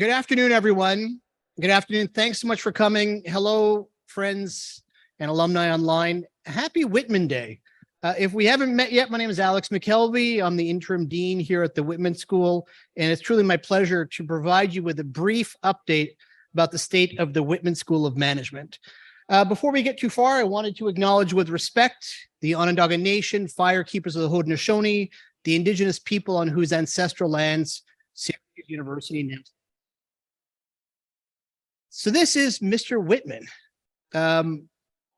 Good afternoon, everyone. Good afternoon. Thanks so much for coming. Hello, friends and alumni online. Happy Whitman Day. If we haven't met yet, my name is Alex McKelvie. I'm the interim dean here at the Whitman School, and it's truly my pleasure to provide you with a brief update about the state of the Whitman School of Management. Before we get too far, I wanted to acknowledge with respect the Onondaga Nation, firekeepers of the Haudenosaunee, the indigenous people on whose ancestral lands Syracuse University now. So this is Mr. Whitman,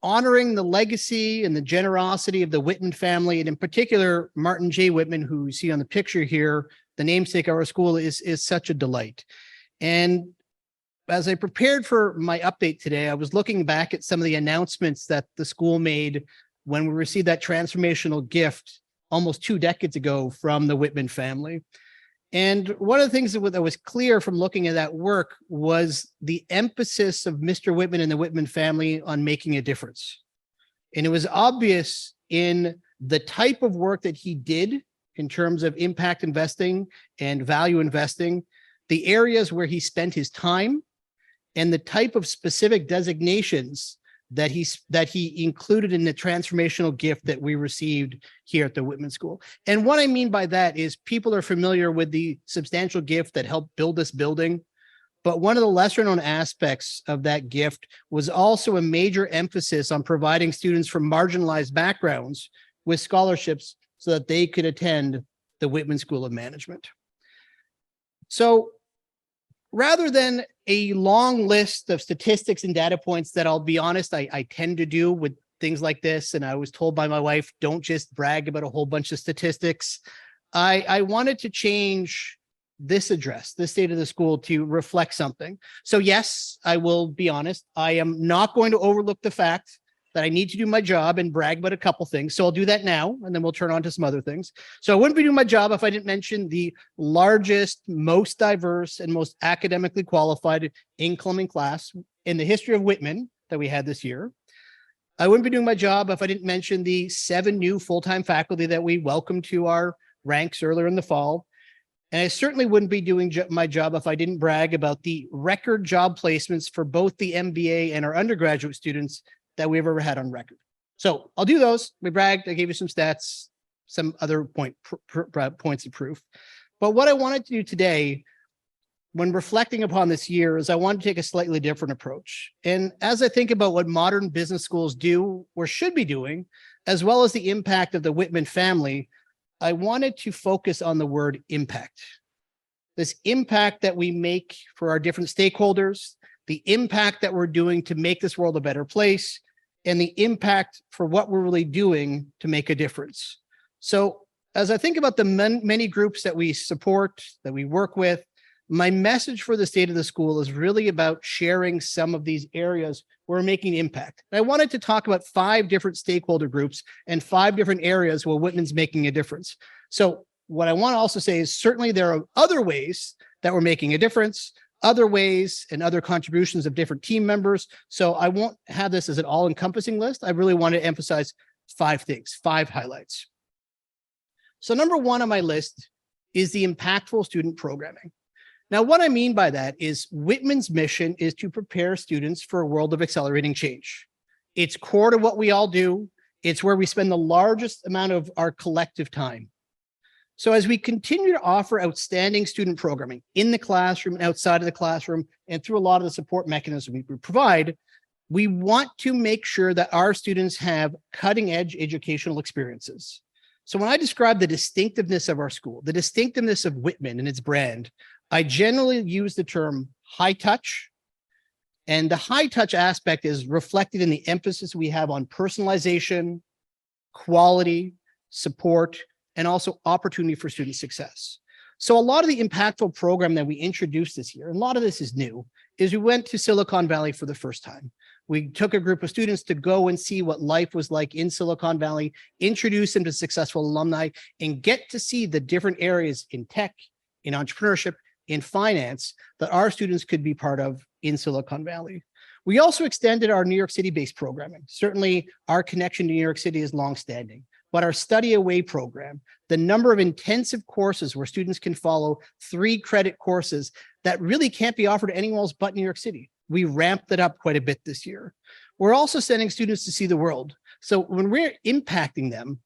honoring the legacy and the generosity of the Whitman family, and in particular, Martin J. Whitman, who you see on the picture here, the namesake of our school, is such a delight. And as I prepared for my update today, I was looking back at some of the announcements that the school made when we received that transformational gift almost 2 decades ago from the Whitman family. And one of the things that was clear from looking at that work was the emphasis of Mr. Whitman and the Whitman family on making a difference. And it was obvious in the type of work that he did in terms of impact investing and value investing, the areas where he spent his time, and the type of specific designations that he included in the transformational gift that we received here at the Whitman School. And what I mean by that is people are familiar with the substantial gift that helped build this building, but one of the lesser known aspects of that gift was also a major emphasis on providing students from marginalized backgrounds with scholarships so that they could attend the Whitman School of Management. So rather than a long list of statistics and data points that I'll be honest, I tend to do with things like this, and I was told by my wife, don't just brag about a whole bunch of statistics. I wanted to change this address, the state of the school, to reflect something. So yes, I will be honest, I am not going to overlook the fact that I need to do my job and brag about a couple things. So I'll do that now, and then we'll turn on to some other things. So I wouldn't be doing my job if I didn't mention the largest, most diverse, and most academically qualified incoming class in the history of Whitman that we had this year. I wouldn't be doing my job if I didn't mention the 7 new full-time faculty that we welcomed to our ranks earlier in the fall. And I certainly wouldn't be doing my job if I didn't brag about the record job placements for both the MBA and our undergraduate students that we've ever had on record. So I'll do those. We bragged, I gave you some stats, some other points of proof. But what I wanted to do today, when reflecting upon this year, is I wanted to take a slightly different approach. And as I think about what modern business schools do or should be doing, as well as the impact of the Whitman family, I wanted to focus on the word impact. This impact that we make for our different stakeholders, the impact that we're doing to make this world a better place, and the impact for what we're really doing to make a difference. So as I think about the many groups that we support, that we work with, my message for the state of the school is really about sharing some of these areas where we're making impact. And I wanted to talk about 5 different stakeholder groups and 5 different areas where Whitman's making a difference. So what I want to also say is certainly there are other ways that we're making a difference, other ways and other contributions of different team members. So I won't have this as an all-encompassing list. I really want to emphasize 5 things, 5 highlights. So number 1 on my list is the impactful student programming. Now, what I mean by that is Whitman's mission is to prepare students for a world of accelerating change. It's core to what we all do. It's where we spend the largest amount of our collective time. So as we continue to offer outstanding student programming in the classroom and outside of the classroom, and through a lot of the support mechanisms we provide, we want to make sure that our students have cutting-edge educational experiences. So when I describe the distinctiveness of our school, the distinctiveness of Whitman and its brand, I generally use the term high touch. And the high touch aspect is reflected in the emphasis we have on personalization, quality, support, and also opportunity for student success. So a lot of the impactful program that we introduced this year, and a lot of this is new, is we went to Silicon Valley for the first time. We took a group of students to go and see what life was like in Silicon Valley, introduce them to successful alumni, and get to see the different areas in tech, in entrepreneurship, in finance that our students could be part of in Silicon Valley. We also extended our New York City-based programming. Certainly, our connection to New York City is longstanding. but our study away program, the number of intensive courses where students can follow 3-credit courses that really can't be offered anywhere else but New York City. We ramped it up quite a bit this year. We're also sending students to see the world. So when we're impacting them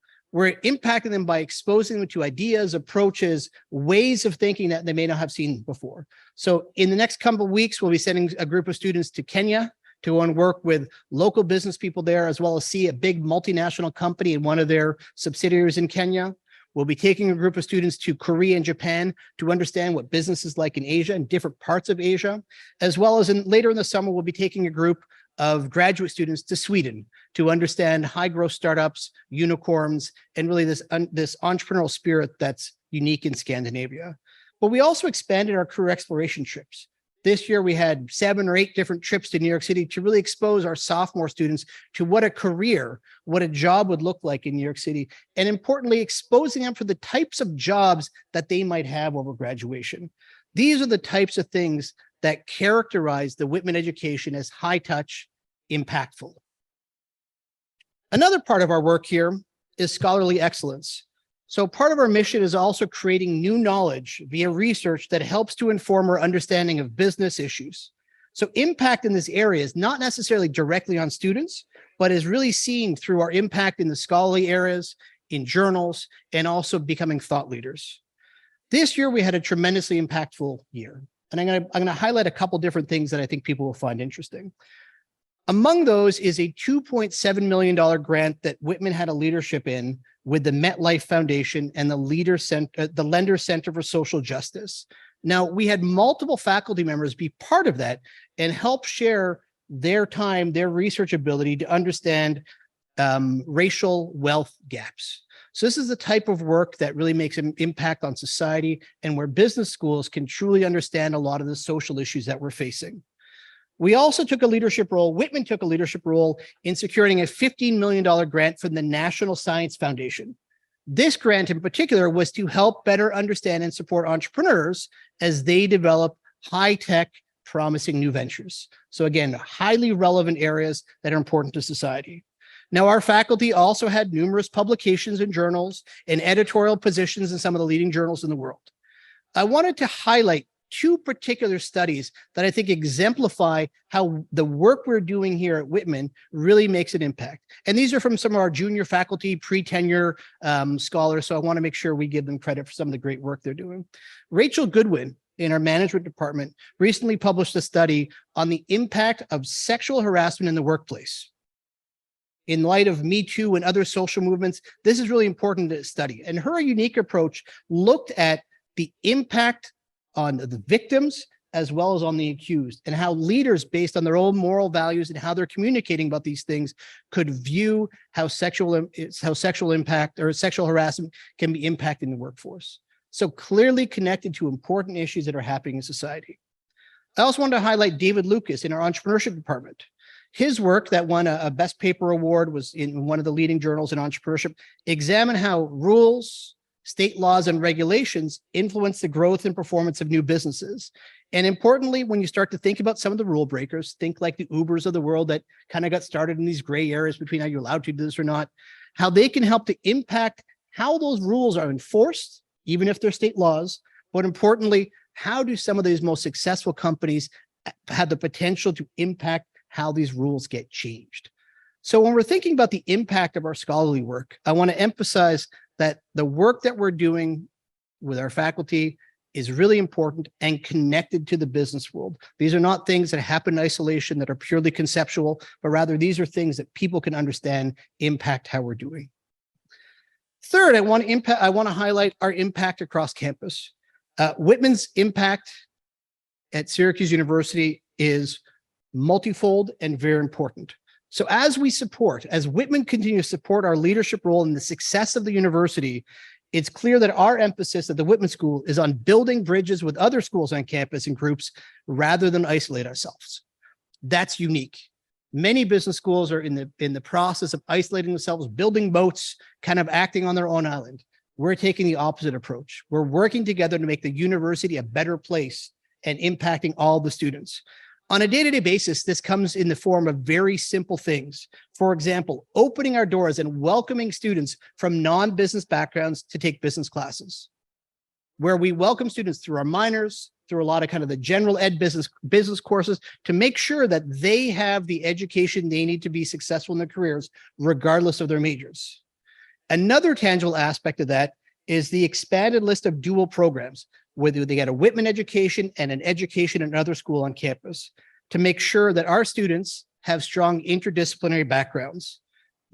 by exposing them to ideas, approaches, ways of thinking that they may not have seen before. So in the next couple of weeks, we'll be sending a group of students to Kenya to go and work with local business people there, as well as see a big multinational company in one of their subsidiaries in Kenya. We'll be taking a group of students to Korea and Japan to understand what business is like in Asia and different parts of Asia, as well as later in the summer, we'll be taking a group of graduate students to Sweden to understand high growth startups, unicorns, and really this entrepreneurial spirit that's unique in Scandinavia. But we also expanded our career exploration trips. This year, we had 7 or 8 different trips to New York City to really expose our sophomore students to what a career, what a job would look like in New York City, and importantly, exposing them to the types of jobs that they might have over graduation. These are the types of things that characterize the Whitman education as high touch, impactful. Another part of our work here is scholarly excellence. So part of our mission is also creating new knowledge via research that helps to inform our understanding of business issues. So impact in this area is not necessarily directly on students, but is really seen through our impact in the scholarly areas, in journals, and also becoming thought leaders. This year, we had a tremendously impactful year. And I'm going to highlight a couple different things that I think people will find interesting. Among those is a $2.7 million grant that Whitman had a leadership in with the MetLife Foundation and the Lender Center for Social Justice. Now, we had multiple faculty members be part of that and help share their time, their research ability to understand racial wealth gaps. So this is the type of work that really makes an impact on society and where business schools can truly understand a lot of the social issues that we're facing. We also took a leadership role, Whitman took a leadership role in securing a $15 million grant from the National Science Foundation. This grant in particular was to help better understand and support entrepreneurs as they develop high-tech, promising new ventures. So again, highly relevant areas that are important to society. Now, our faculty also had numerous publications in journals and editorial positions in some of the leading journals in the world. I wanted to highlight 2 particular studies that I think exemplify how the work we're doing here at Whitman really makes an impact. And these are from some of our junior faculty, pre-tenure scholars, so I want to make sure we give them credit for some of the great work they're doing. Rachel Goodwin in our management department recently published a study on the impact of sexual harassment in the workplace. In light of Me Too and other social movements, this is really important to study. And her unique approach looked at the impact on the victims as well as on the accused, and how leaders, based on their own moral values and how they're communicating about these things, could view how sexual impact or sexual harassment can be impacting the workforce. So clearly connected to important issues that are happening in society. I also wanted to highlight David Lucas in our entrepreneurship department. His work that won a Best Paper Award was in one of the leading journals in entrepreneurship, examined how rules, state laws, and regulations influence the growth and performance of new businesses. And importantly, when you start to think about some of the rule breakers, think like the Ubers of the world that kind of got started in these gray areas between are you allowed to do this or not, how they can help to impact how those rules are enforced, even if they're state laws, but importantly, how do some of these most successful companies have the potential to impact how these rules get changed? So when we're thinking about the impact of our scholarly work, I want to emphasize that the work that we're doing with our faculty is really important and connected to the business world. These are not things that happen in isolation that are purely conceptual, but rather these are things that people can understand, impact how we're doing. Third, I want to highlight our impact across campus. Whitman's impact at Syracuse University is multifold and very important. So as Whitman continues to support our leadership role in the success of the university, it's clear that our emphasis at the Whitman School is on building bridges with other schools on campus and groups rather than isolate ourselves. That's unique. Many business schools are in the process of isolating themselves, building boats, kind of acting on their own island. We're taking the opposite approach. We're working together to make the university a better place and impacting all the students. On a day-to-day basis, this comes in the form of very simple things. For example, opening our doors and welcoming students from non-business backgrounds to take business classes, where we welcome students through our minors, through a lot of kind of the general ed business courses, to make sure that they have the education they need to be successful in their careers, regardless of their majors. Another tangible aspect of that is the expanded list of dual programs, whether they get a Whitman education and an education in another school on campus, to make sure that our students have strong interdisciplinary backgrounds.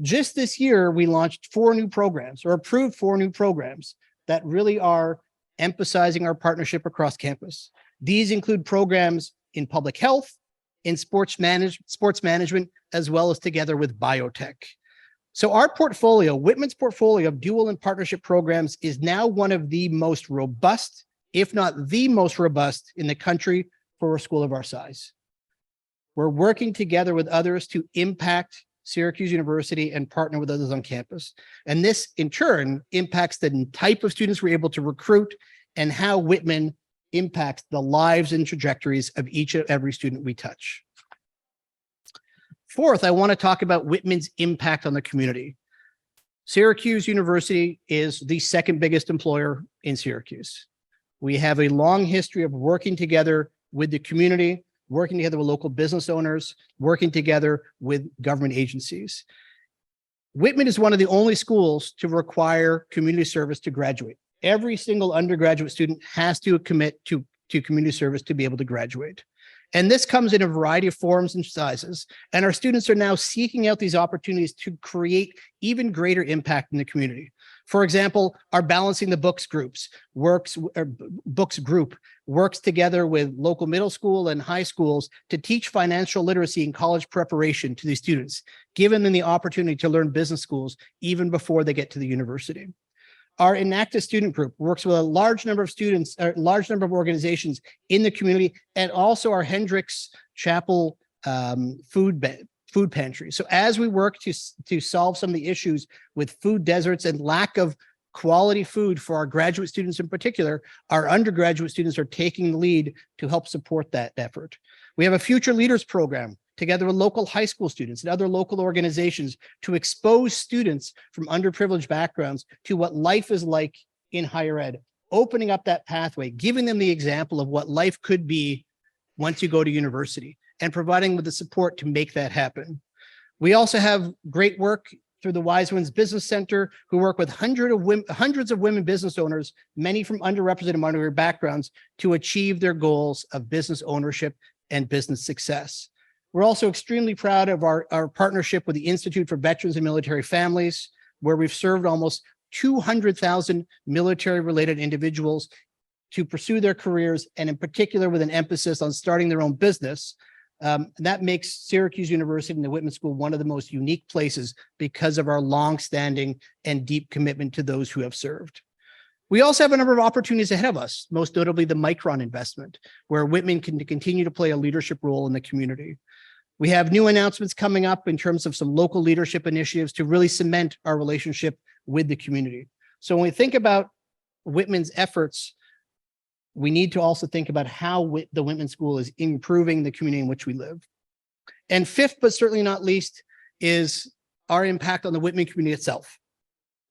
Just this year, we launched 4 new programs, or approved 4 new programs that really are emphasizing our partnership across campus. These include programs in public health, in sports management, as well as together with biotech. So our portfolio, Whitman's portfolio of dual and partnership programs, is now one of the most robust, if not the most robust in the country for a school of our size. We're working together with others to impact Syracuse University and partner with others on campus. And this in turn impacts the type of students we're able to recruit and how Whitman impacts the lives and trajectories of each and every student we touch. Fourth, I want to talk about Whitman's impact on the community. Syracuse University is the second biggest employer in Syracuse. We have a long history of working together with the community, working together with local business owners, working together with government agencies. Whitman is one of the only schools to require community service to graduate. Every single undergraduate student has to commit to community service to be able to graduate. And this comes in a variety of forms and sizes. And our students are now seeking out these opportunities to create even greater impact in the community. For example, our Balancing the Books group works together with local middle school and high schools to teach financial literacy and college preparation to these students, giving them the opportunity to learn business schools even before they get to the university. Our Enactus student group works with a large number of students, a large number of organizations in the community, and also our Hendricks Chapel food pantry. So as we work to solve some of the issues with food deserts and lack of quality food for our graduate students in particular, our undergraduate students are taking the lead to help support that effort. We have a Future Leaders program together with local high school students and other local organizations to expose students from underprivileged backgrounds to what life is like in higher ed, opening up that pathway, giving them the example of what life could be once you go to university, and providing them with the support to make that happen. We also have great work through the Wise Ones Business Center, who work with hundreds of women business owners, many from underrepresented minority backgrounds, to achieve their goals of business ownership and business success. We're also extremely proud of our partnership with the Institute for Veterans and Military Families, where we've served almost 200,000 military-related individuals to pursue their careers, and in particular with an emphasis on starting their own business. That makes Syracuse University and the Whitman School one of the most unique places because of our long-standing and deep commitment to those who have served. We also have a number of opportunities ahead of us, most notably the Micron investment, where Whitman can continue to play a leadership role in the community. We have new announcements coming up in terms of some local leadership initiatives to really cement our relationship with the community. So when we think about Whitman's efforts, we need to also think about how the Whitman School is improving the community in which we live. And fifth, but certainly not least, is our impact on the Whitman community itself.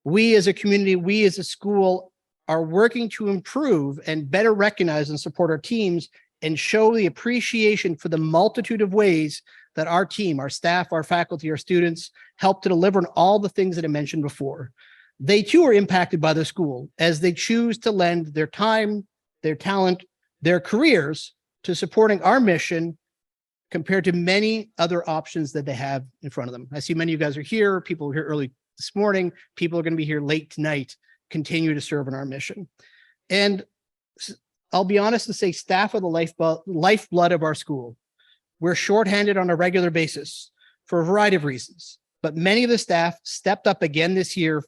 We as a community, we as a school are working to improve and better recognize and support our teams and show the appreciation for the multitude of ways that our team, our staff, our faculty, our students help to deliver on all the things that I mentioned before. They too are impacted by the school as they choose to lend their time, their talent, their careers to supporting our mission compared to many other options that they have in front of them. I see many of you guys are here. People were here early this morning. People are going to be here late tonight, continue to serve in our mission. And I'll be honest and say staff are the lifeblood of our school. We're shorthanded on a regular basis for a variety of reasons, but many of the staff stepped up again this year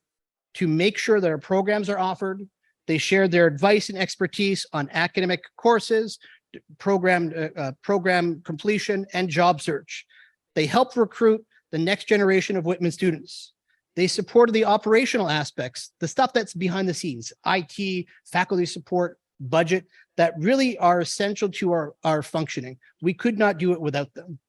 to make sure that our programs are offered. They shared their advice and expertise on academic courses, program completion, and job search. They helped recruit the next generation of Whitman students. They supported the operational aspects, the stuff that's behind the scenes, IT, faculty support, budget. that really are essential to our functioning. We could not do it without them.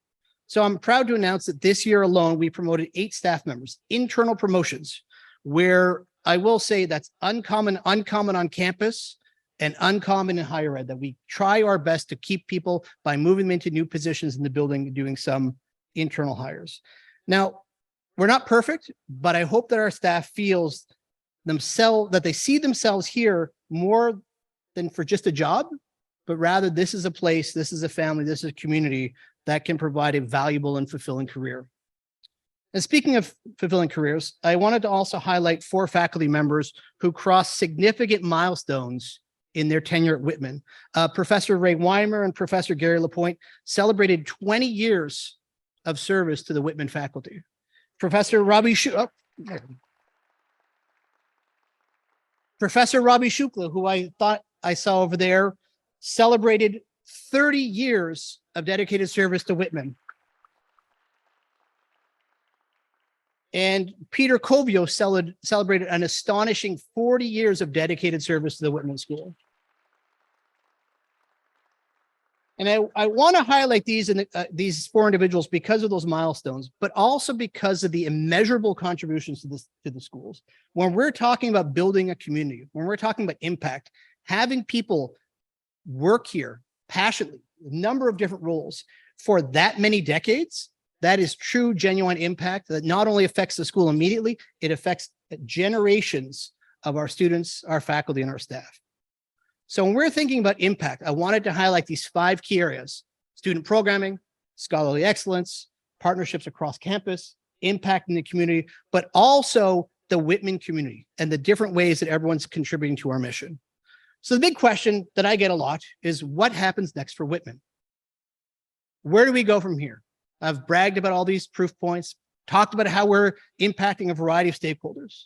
So I'm proud to announce that this year alone, we promoted 8 staff members, internal promotions, where I will say that's uncommon on campus and uncommon in higher ed, that we try our best to keep people by moving them into new positions in the building and doing some internal hires. Now, we're not perfect, but I hope that our staff feels themselves, that they see themselves here more than for just a job, but rather this is a place, this is a family, this is a community that can provide a valuable and fulfilling career. And speaking of fulfilling careers, I wanted to also highlight 4 faculty members who crossed significant milestones in their tenure at Whitman. Professor Ray Weimer and Professor Gary Lapointe celebrated 20 years of service to the Whitman faculty. Professor Robbie Shukla, who I thought I saw over there, celebrated 30 years of dedicated service to Whitman. And Peter Covio celebrated an astonishing 40 years of dedicated service to the Whitman School. And I want to highlight these 4 individuals because of those milestones, but also because of the immeasurable contributions to the schools. When we're talking about building a community, when we're talking about impact, having people work here passionately, a number of different roles for that many decades, that is true, genuine impact that not only affects the school immediately, it affects generations of our students, our faculty, and our staff. So when we're thinking about impact, I wanted to highlight these 5 key areas: student programming, scholarly excellence, partnerships across campus, impact in the community, but also the Whitman community and the different ways that everyone's contributing to our mission. So the big question that I get a lot is, what happens next for Whitman? Where do we go from here? I've bragged about all these proof points, talked about how we're impacting a variety of stakeholders.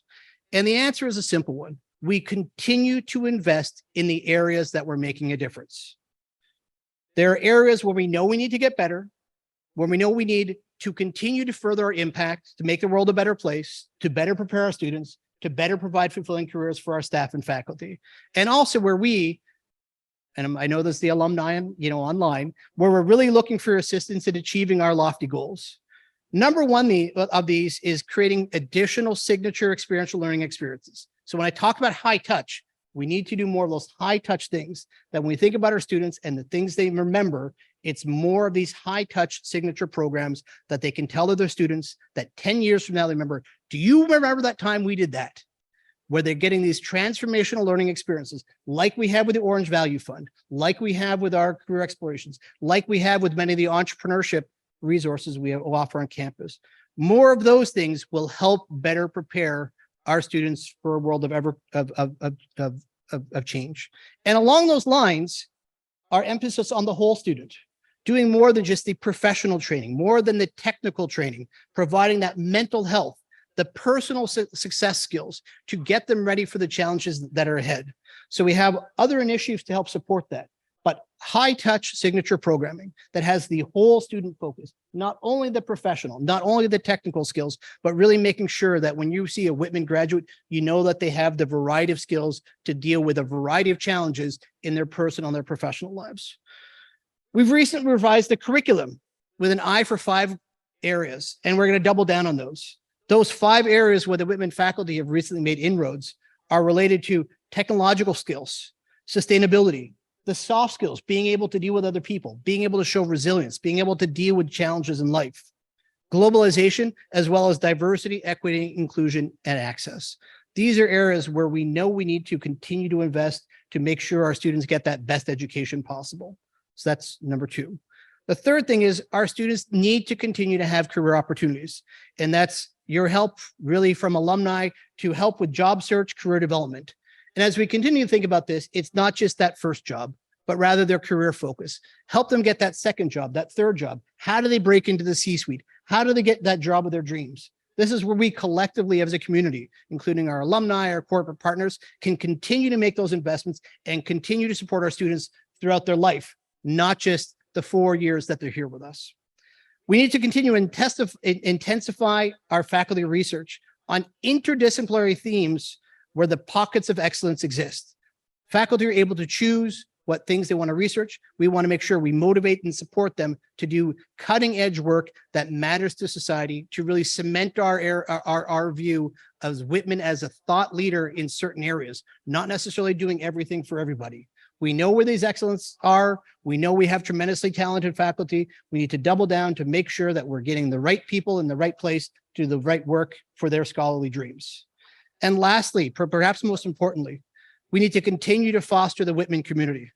And the answer is a simple one. We continue to invest in the areas that we're making a difference. There are areas where we know we need to get better, where we know we need to continue to further our impact, to make the world a better place, to better prepare our students, to better provide fulfilling careers for our staff and faculty. And also where we, and I know there's the alumni, online, where we're really looking for assistance in achieving our lofty goals. Number one of these is creating additional signature experiential learning experiences. So when I talk about high touch, we need to do more of those high touch things that when we think about our students and the things they remember, it's more of these high touch signature programs that they can tell to their students that 10 years from now, they remember, do you remember that time we did that? Where they're getting these transformational learning experiences like we have with the Orange Value Fund, like we have with our career explorations, like we have with many of the entrepreneurship resources we offer on campus. More of those things will help better prepare our students for a world of change. And along those lines, our emphasis on the whole student, doing more than just the professional training, more than the technical training, providing that mental health, the personal success skills to get them ready for the challenges that are ahead. So we have other initiatives to help support that, but high touch signature programming that has the whole student focus, not only the professional, not only the technical skills, but really making sure that when you see a Whitman graduate, you know that they have the variety of skills to deal with a variety of challenges in their personal and their professional lives. We've recently revised the curriculum with an eye for 5 areas, and we're going to double down on those. Those 5 areas where the Whitman faculty have recently made inroads are related to technological skills, sustainability, the soft skills, being able to deal with other people, being able to show resilience, being able to deal with challenges in life, globalization, as well as diversity, equity, inclusion, and access. These are areas where we know we need to continue to invest to make sure our students get that best education possible. So that's number 2. The third thing is our students need to continue to have career opportunities. And that's your help really from alumni to help with job search, career development. And as we continue to think about this, it's not just that first job, but rather their career focus. Help them get that second job, that third job. How do they break into the C-suite? How do they get that job of their dreams? This is where we collectively as a community, including our alumni, our corporate partners, can continue to make those investments and continue to support our students throughout their life, not just the 4 years that they're here with us. We need to continue to intensify our faculty research on interdisciplinary themes where the pockets of excellence exist. Faculty are able to choose what things they want to research. We want to make sure we motivate and support them to do cutting edge work that matters to society, to really cement our view of Whitman as a thought leader in certain areas, not necessarily doing everything for everybody. We know where these excellence are. We know we have tremendously talented faculty. We need to double down to make sure that we're getting the right people in the right place to do the right work for their scholarly dreams. And lastly, perhaps most importantly, we need to continue to foster the Whitman community.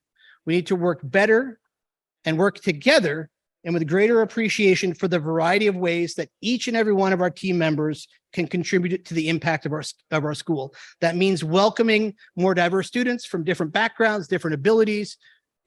We need to work better and work together and with greater appreciation for the variety of ways that each and every one of our team members can contribute to the impact of our school. That means welcoming more diverse students from different backgrounds, different abilities,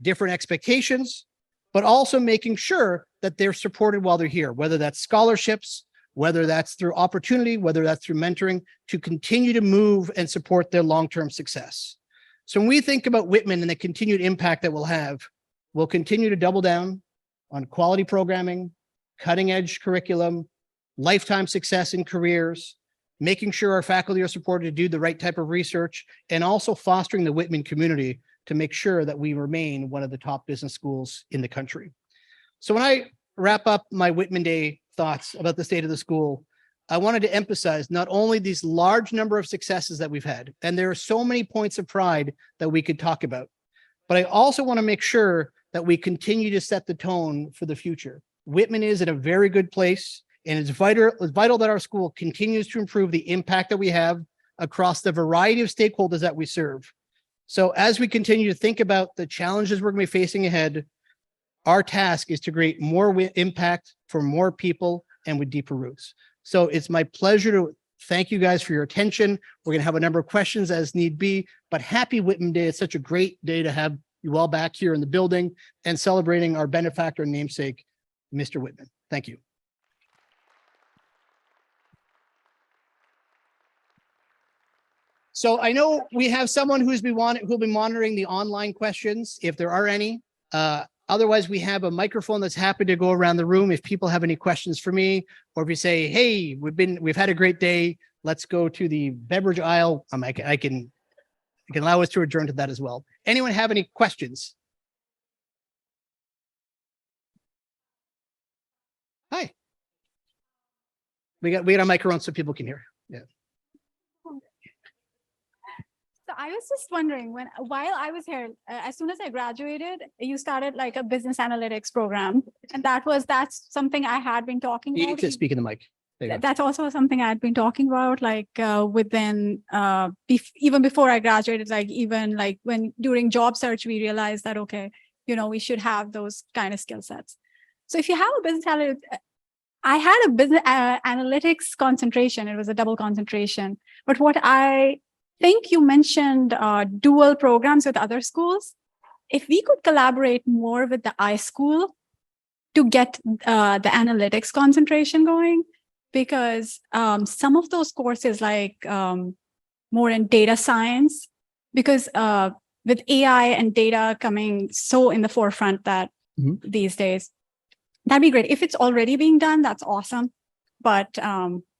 different expectations, but also making sure that they're supported while they're here, whether that's scholarships, whether that's through opportunity, whether that's through mentoring, to continue to move and support their long-term success. So when we think about Whitman and the continued impact that we'll continue to double down on quality programming, cutting edge curriculum, lifetime success in careers, making sure our faculty are supported to do the right type of research, and also fostering the Whitman community to make sure that we remain one of the top business schools in the country. So when I wrap up my Whitman Day thoughts about the state of the school, I wanted to emphasize not only these large number of successes that we've had, and there are so many points of pride that we could talk about, but I also want to make sure that we continue to set the tone for the future. Whitman is in a very good place, and it's vital that our school continues to improve the impact that we have across the variety of stakeholders that we serve. So as we continue to think about the challenges we're going to be facing ahead, our task is to create more impact for more people and with deeper roots. So it's my pleasure to thank you guys for your attention. We're going to have a number of questions as need be, but happy Whitman Day. It's such a great day to have you all back here in the building and celebrating our benefactor and namesake, Mr. Whitman. Thank you. So I know we have someone who'll be monitoring the online questions, if there are any. Otherwise, we have a microphone that's happy to go around the room if people have any questions for me, or if you say, hey, we've had a great day, let's go to the beverage aisle. I can allow us to adjourn to that as well. Anyone have any questions? Hi. We got a microphone so people can hear. Yeah. So I was just wondering, while I was here, as soon as I graduated, you started like a business analytics program, and that's something I had been talking about. You need to speak in the mic. That's also something I had been talking about, like within even before I graduated, like even like when during job search, we realized that, okay, we should have those kind of skill sets. So if you have a business analytics, I had a business analytics concentration. It was a double concentration. But what I think you mentioned dual programs with other schools. If we could collaborate more with the iSchool to get the analytics concentration going, because some of those courses like more in data science, because with AI and data coming so in the forefront that these days, that'd be great. If it's already being done, that's awesome. But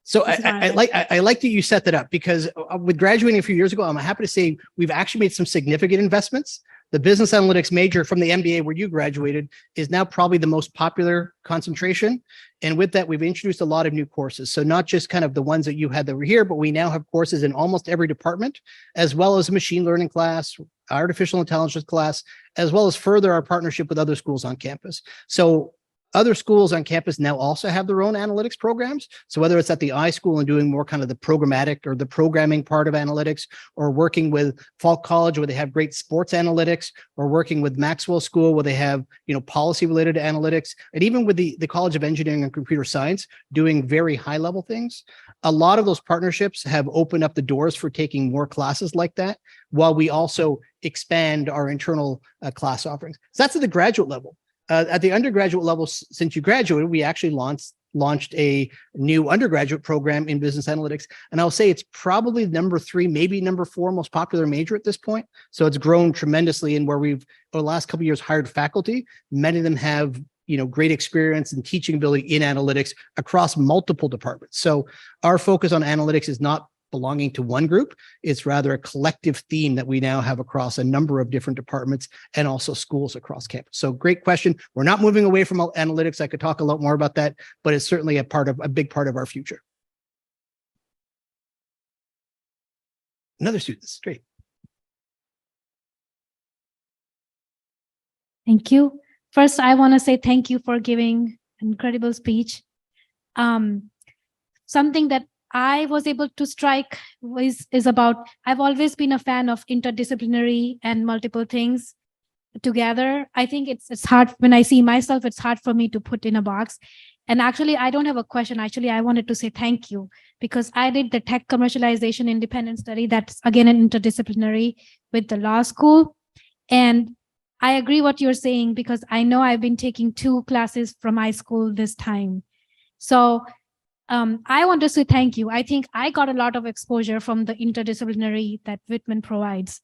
so I like that you set that up, because with graduating a few years ago, I'm happy to say we've actually made some significant investments. The business analytics major from the MBA where you graduated is now probably the most popular concentration. And with that, we've introduced a lot of new courses. So not just kind of the ones that you had that were here, but we now have courses in almost every department, as well as a machine learning class, artificial intelligence class, as well as further our partnership with other schools on campus. So other schools on campus now also have their own analytics programs. So whether it's at the iSchool and doing more kind of the programmatic or the programming part of analytics, or working with Falk College where they have great sports analytics, or working with Maxwell School where they have, policy related analytics, and even with the College of Engineering and Computer Science doing very high level things. A lot of those partnerships have opened up the doors for taking more classes like that, while we also expand our internal class offerings. So that's at the graduate level. At the undergraduate level, since you graduated, we actually launched a new undergraduate program in business analytics. And I'll say it's probably number 3, maybe number 4 most popular major at this point. So it's grown tremendously, in where we've, over the last couple of years, hired faculty. Many of them have, great experience and teaching ability in analytics across multiple departments. So our focus on analytics is not belonging to one group. It's rather a collective theme that we now have across a number of different departments and also schools across campus. So great question. We're not moving away from analytics. I could talk a lot more about that, but it's certainly a big part of our future. Another student, this is great. Thank you. First, I want to say thank you for giving an incredible speech. Something that I was able to strike is about, I've always been a fan of interdisciplinary and multiple things together. I think it's hard when I see myself, it's hard for me to put in a box. And actually, I don't have a question. Actually, I wanted to say thank you because I did the tech commercialization independent study. That's again an interdisciplinary with the law school. And I agree what you're saying because I know I've been taking 2 classes from my school this time. So I want to say thank you. I think I got a lot of exposure from the interdisciplinary that Whitman provides.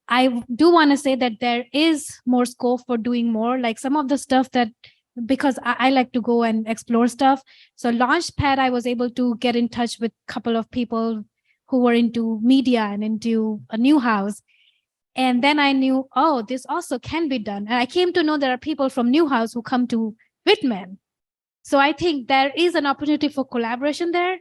I do want to say that there is more scope for doing more, like some of the stuff that, because I like to go and explore stuff. So Launchpad, I was able to get in touch with a couple of people who were into media and into a new house. And then I knew, oh, this also can be done. And I came to know there are people from Newhouse who come to Whitman. So I think there is an opportunity for collaboration there.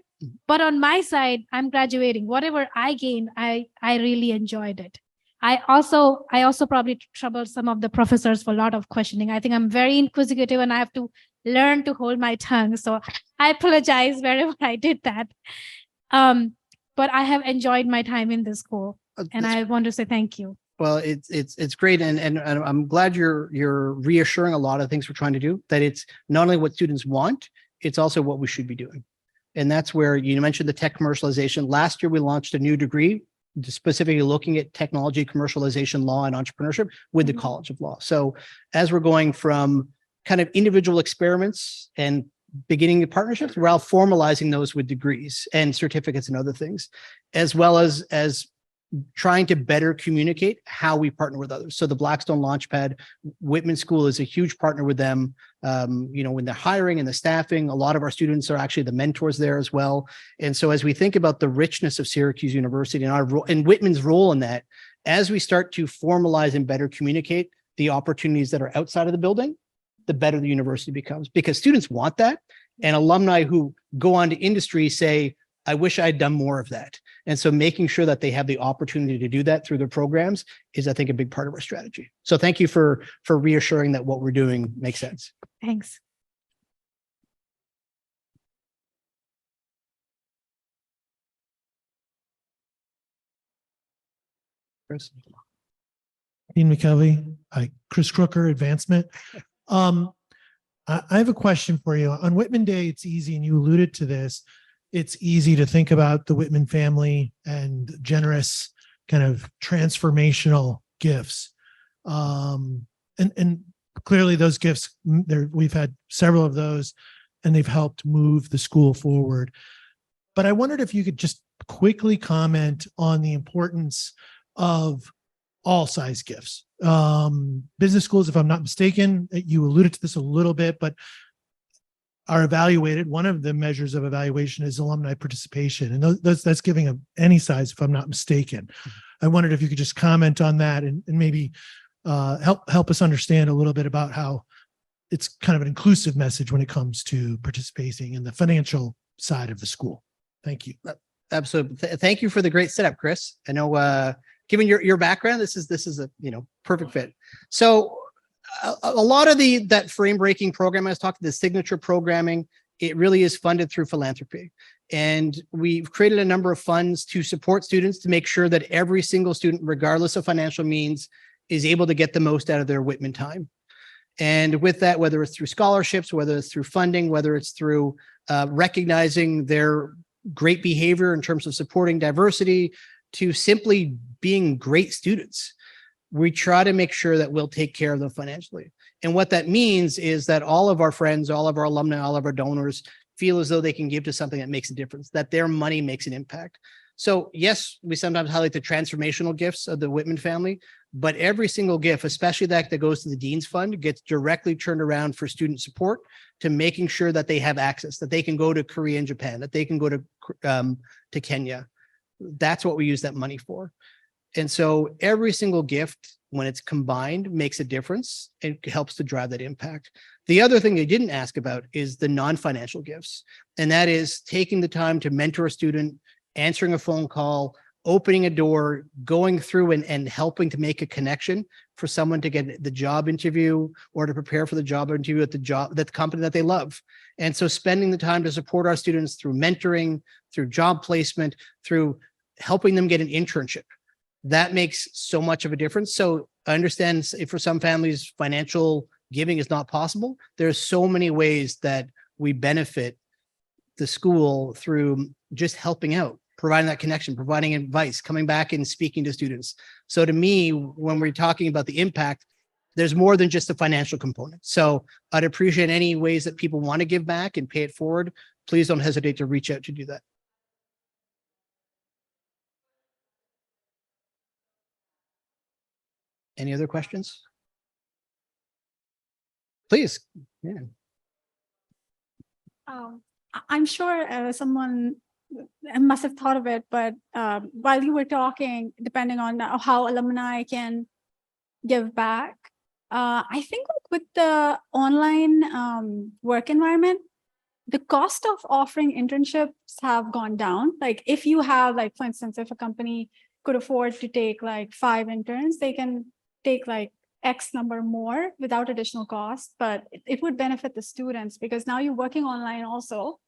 But on my side, I'm graduating. Whatever I gain, I really enjoyed it. I also probably troubled some of the professors for a lot of questioning. I think I'm very inquisitive and I have to learn to hold my tongue. So I apologize wherever I did that. But I have enjoyed my time in this school. And I want to say thank you. Well, it's great, and I'm glad you're reassuring a lot of things we're trying to do, that it's not only what students want, it's also what we should be doing. And that's where you mentioned the tech commercialization. Last year, we launched a new degree specifically looking at technology commercialization, law, and entrepreneurship with the College of Law. So as we're going from kind of individual experiments and beginning of partnerships, we're all formalizing those with degrees and certificates and other things, as well as trying to better communicate how we partner with others. So the Blackstone Launchpad, Whitman School is a huge partner with them. When they're hiring and the staffing, a lot of our students are actually the mentors there as well. And so as we think about the richness of Syracuse University and our role and Whitman's role in that, as we start to formalize and better communicate the opportunities that are outside of the building, the better the university becomes, because students want that. And alumni who go on to industry say, I wish I'd done more of that. And so making sure that they have the opportunity to do that through their programs is, I think, a big part of our strategy. So thank you for reassuring that what we're doing makes sense. Thanks. Chris? Dean McKelvie, Chris Crooker, Advancement. I have a question for you. On Whitman Day, it's easy, and you alluded to this, it's easy to think about the Whitman family and generous kind of transformational gifts. And clearly those gifts, we've had several of those, and they've helped move the school forward. But I wondered if you could just quickly comment on the importance of all size gifts. Business schools, if I'm not mistaken, you alluded to this a little bit, but are evaluated. One of the measures of evaluation is alumni participation, and that's giving any size, if I'm not mistaken. I wondered if you could just comment on that and maybe help us understand a little bit about how it's kind of an inclusive message when it comes to participating in the financial side of the school. Thank you. Absolutely. Thank you for the great setup, Chris. I know, given your background, this is a perfect fit. So a lot of that frame breaking program I was talking, the signature programming, it really is funded through philanthropy. And we've created a number of funds to support students to make sure that every single student, regardless of financial means, is able to get the most out of their Whitman time. And with that, whether it's through scholarships, whether it's through funding, whether it's through recognizing their great behavior in terms of supporting diversity, to simply being great students, we try to make sure that we'll take care of them financially. And what that means is that all of our friends, all of our alumni, all of our donors feel as though they can give to something that makes a difference, that their money makes an impact. So yes, we sometimes highlight the transformational gifts of the Whitman family, but every single gift, especially that goes to the Dean's Fund, gets directly turned around for student support, to making sure that they have access, that they can go to Korea and Japan, that they can go to Kenya, That's what we use that money for. And so every single gift, when it's combined, makes a difference and helps to drive that impact. The other thing they didn't ask about is the non-financial gifts. And that is taking the time to mentor a student, answering a phone call, opening a door, going through and helping to make a connection for someone to get the job interview or to prepare for the job interview at the company that they love. And so spending the time to support our students through mentoring, through job placement, through helping them get an internship, that makes so much of a difference. So I understand if for some families, financial giving is not possible. There's so many ways that we benefit the school through just helping out, providing that connection, providing advice, coming back and speaking to students. So to me, when we're talking about the impact, there's more than just the financial component. So I'd appreciate any ways that people want to give back and pay it forward. Please don't hesitate to reach out to do that. Any other questions? Please. Yeah. I'm sure someone must have thought of it, but while you were talking, depending on how alumni can give back, I think with the online work environment, the cost of offering internships have gone down. Like if you have, like, for instance, if a company could afford to take like 5 interns, they can take like X number more without additional cost, but it would benefit the students because now you're working online also.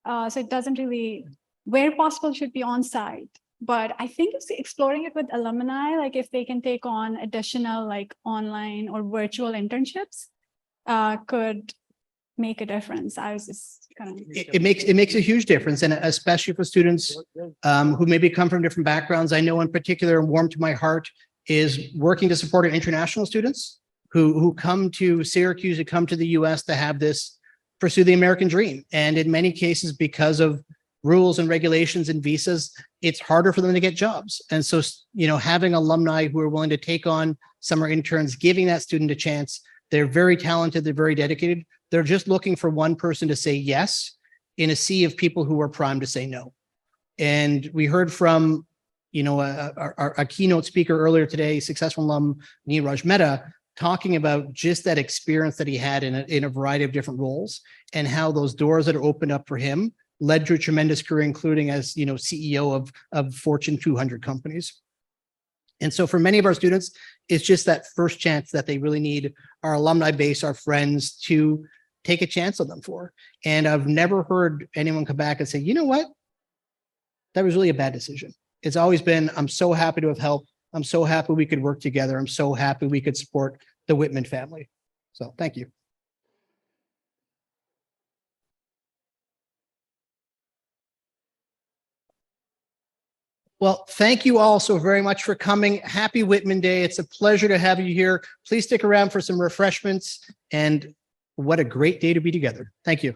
So it doesn't really, where possible, should be on site. But I think it's exploring it with alumni, like if they can take on additional like online or virtual internships, could make a difference. I was just kind of. It makes a huge difference, and especially for students who maybe come from different backgrounds. I know in particular, warm to my heart, is working to support our international students who come to Syracuse, who come to the US to have this, pursue the American dream. And in many cases, because of rules and regulations and visas, it's harder for them to get jobs. And so, having alumni who are willing to take on summer interns, giving that student a chance, they're very talented, they're very dedicated. They're just looking for one person to say yes in a sea of people who are primed to say no. And we heard from our keynote speaker earlier today, successful alum Neeraj Mehta, talking about just that experience that he had in a variety of different roles and how those doors that are opened up for him led to a tremendous career, including as CEO of Fortune 200 companies. And so for many of our students, it's just that first chance that they really need our alumni base, our friends, to take a chance on them for. And I've never heard anyone come back and say, you know what, that was really a bad decision. It's always been, I'm so happy to have helped. I'm so happy we could work together. I'm so happy we could support the Whitman family. So thank you. Well, thank you all so very much for coming. Happy Whitman Day. It's a pleasure to have you here. Please stick around for some refreshments, and what a great day to be together. Thank you.